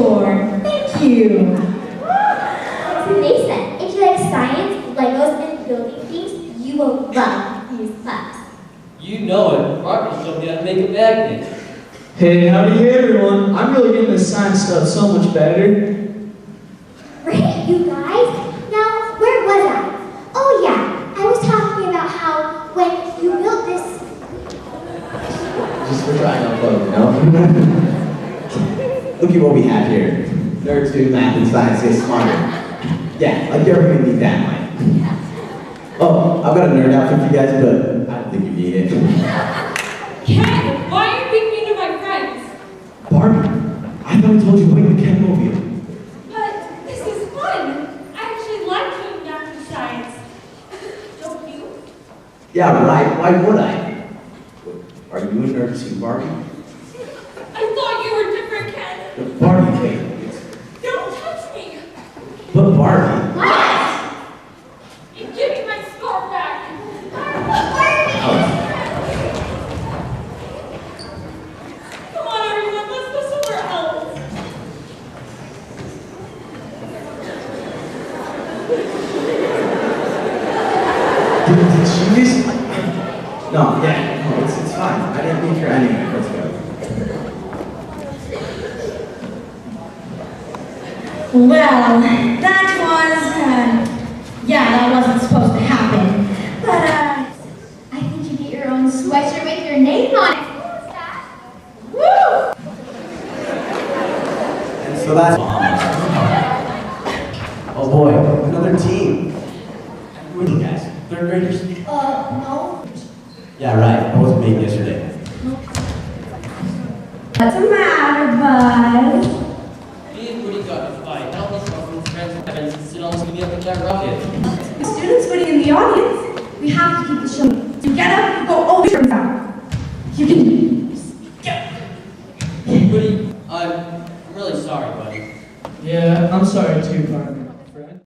sure. Thank you. They said, if you like science, Legos, and building things, you will love these clubs. You know it. Barbie showed me how to make a magnet. Hey, howdy, hey everyone. I'm really getting this science stuff so much better. Right, you guys? Now, where was I? Oh yeah, I was talking about how when you built this... Just for trying to unplug, you know? Look at what we have here. Nerds do math and science get smarter. Yeah, like you're gonna need that, Mike. Oh, I've got a nerd outfit for you guys, but I don't think you need it. Ken, why are you being mean to my friends? Barbie, I thought I told you to wait the Ken-mobile. But this is fun. I actually like doing math and science. Don't you? Yeah, right. Why would I? Are you a nerd too, Barbie? I thought you were different, Ken. Barbie, wait. Don't touch me. But Barbie. What? And give me my scarf back. Oh. Come on, everyone. Let's go somewhere else. Did she just... No, yeah, no, it's fine. I didn't mean for anything. Let's go. Well, that was, that wasn't supposed to happen. But, I think you get your own sweatshirt with your name on it. woo! And so that's... Oh boy, another team. Who are you guys? Third graders? No. Yeah, right. I wasn't made yesterday. What's the matter, bud? Me and Woody got in a fight. Now let's go from friends and sit on us gonna up that rocket. The students waiting in the audience. We have to keep the show. So get up and go over your out. You can just get. Woody, I'm really sorry, buddy. Yeah, I'm sorry too, Barbie.